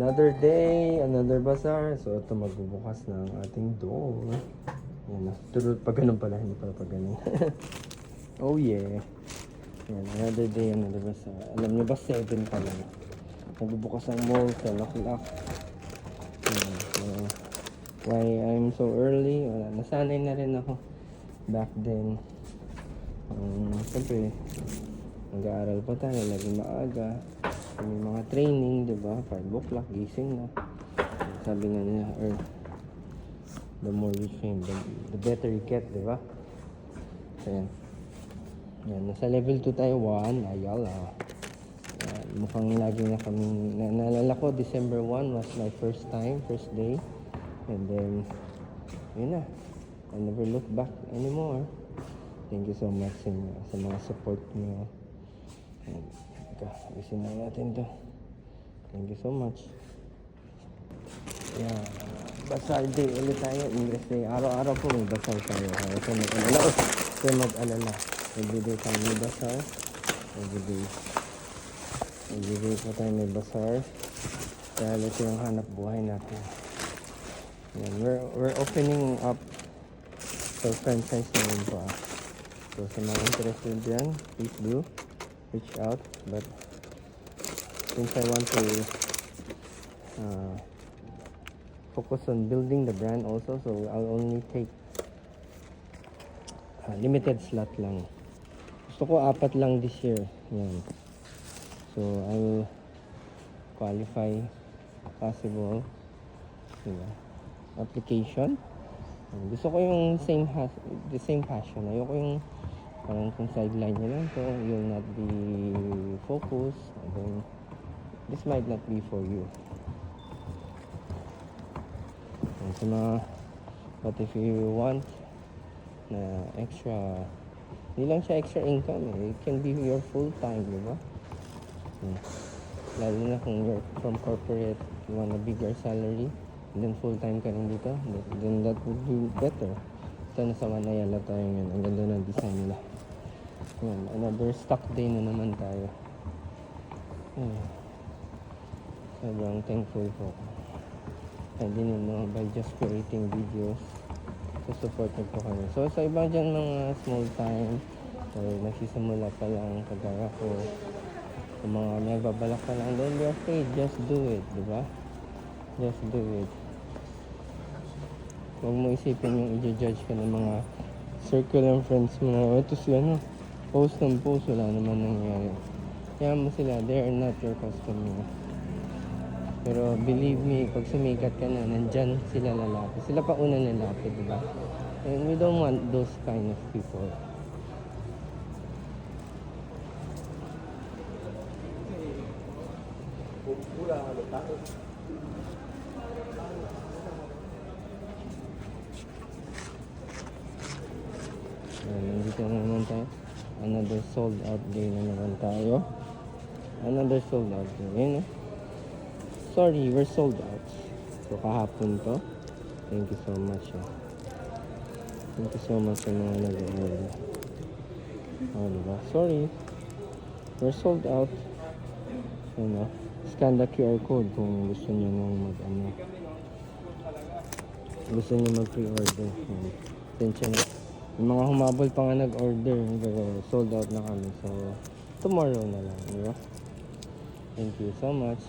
Another day, another bazaar. So ito magbubukas ng ating door. Yan na. Pag ganun pala, hindi pala pag ganun. Oh yeah. Yan, another day, another bazaar. Alam niyo ba 7 pa lang. Magbubukas ang mall, 10 o'clock. Yan, so, why I'm so early? Wala, nasanay na rin ako. Back then. Siyempre, nag-aaral pa tayo, laging maaga. May mga training, diba? 5 o'clock, gising na. Sabi nga nila, the more you train, the better you get, diba? So, yan. Yan, nasa level 2 tayo, 1, ayala. Mukhang lagi na kami, naalala ko, December 1 was my first time, first day. And then, yun na. I never look back anymore. Thank you so much sa mga support niyo. And, isin na natin to. Thank you so much. Yeah, bazaar day ulit tayo. English day. Araw-araw po may bazaar tayo. Kaya mag-alala. Kaya mag-alala. Everyday tayo may bazaar. Everyday po tayo may bazaar. Kaya ito yung hanap buhay natin. Yan. We're opening up for franchise naman po. So sa mga interested dyan, please do reach out. But since I want to focus on building the brand also, so I'll only take limited slot lang. Gusto ko 4 lang this year. Yan. So I'll qualify possible application. Gusto ko yung the same passion. Ayoko yung parang kung sideline nyo lang to, you'll not be focused, and then this might not be for you. And so but if you want na extra, hindi lang siya extra income, it can be your full time, di ba? Lalo na kung you're from corporate, you want a bigger salary, and then full time ka rin dito, then that would be better. Ito na sa Manayala tayo ngayon. Ang ganda ng design nila. Yan, another stock day na naman tayo. Sobrang thankful po. And din by just creating videos, so support nyo po kami. So sa ibang dyan mga small time, or nagsisimula pa lang kagaya ko, kung mga nagbabalak pa lang, don't be afraid, just do it, diba? Just do it. Huwag mo isipin yung i-judge ka ng mga circle and friends mo na ito si post ng post, wala naman nangyari. Kaya mo sila, they are not your customer. Pero believe me, pag sumikat ka na, nandyan sila lalapit. Sila pa unang lalapit, diba? And we don't want those kind of people. Nandito na naman tayo. Another sold out day na naman tayo. Another sold out day. Yun, sorry, we're sold out. So kahapon to. Thank you so much. Thank you so much sa mga nag-order. Diba? Sorry, we're sold out. Scan the QR code kung gusto niyo nang gusto niyo mag-pre-order. Attention na. Yung mga humabol pa nga nag-order, pero sold out na kami. So, tomorrow na lang, diba? Thank you so much.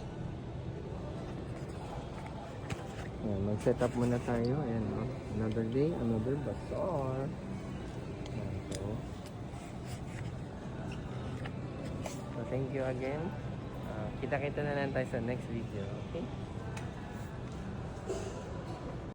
Mag-set up muna tayo. Ayan, another day, another bazaar. So, thank you again. Kita-kita na lang tayo sa next video, okay?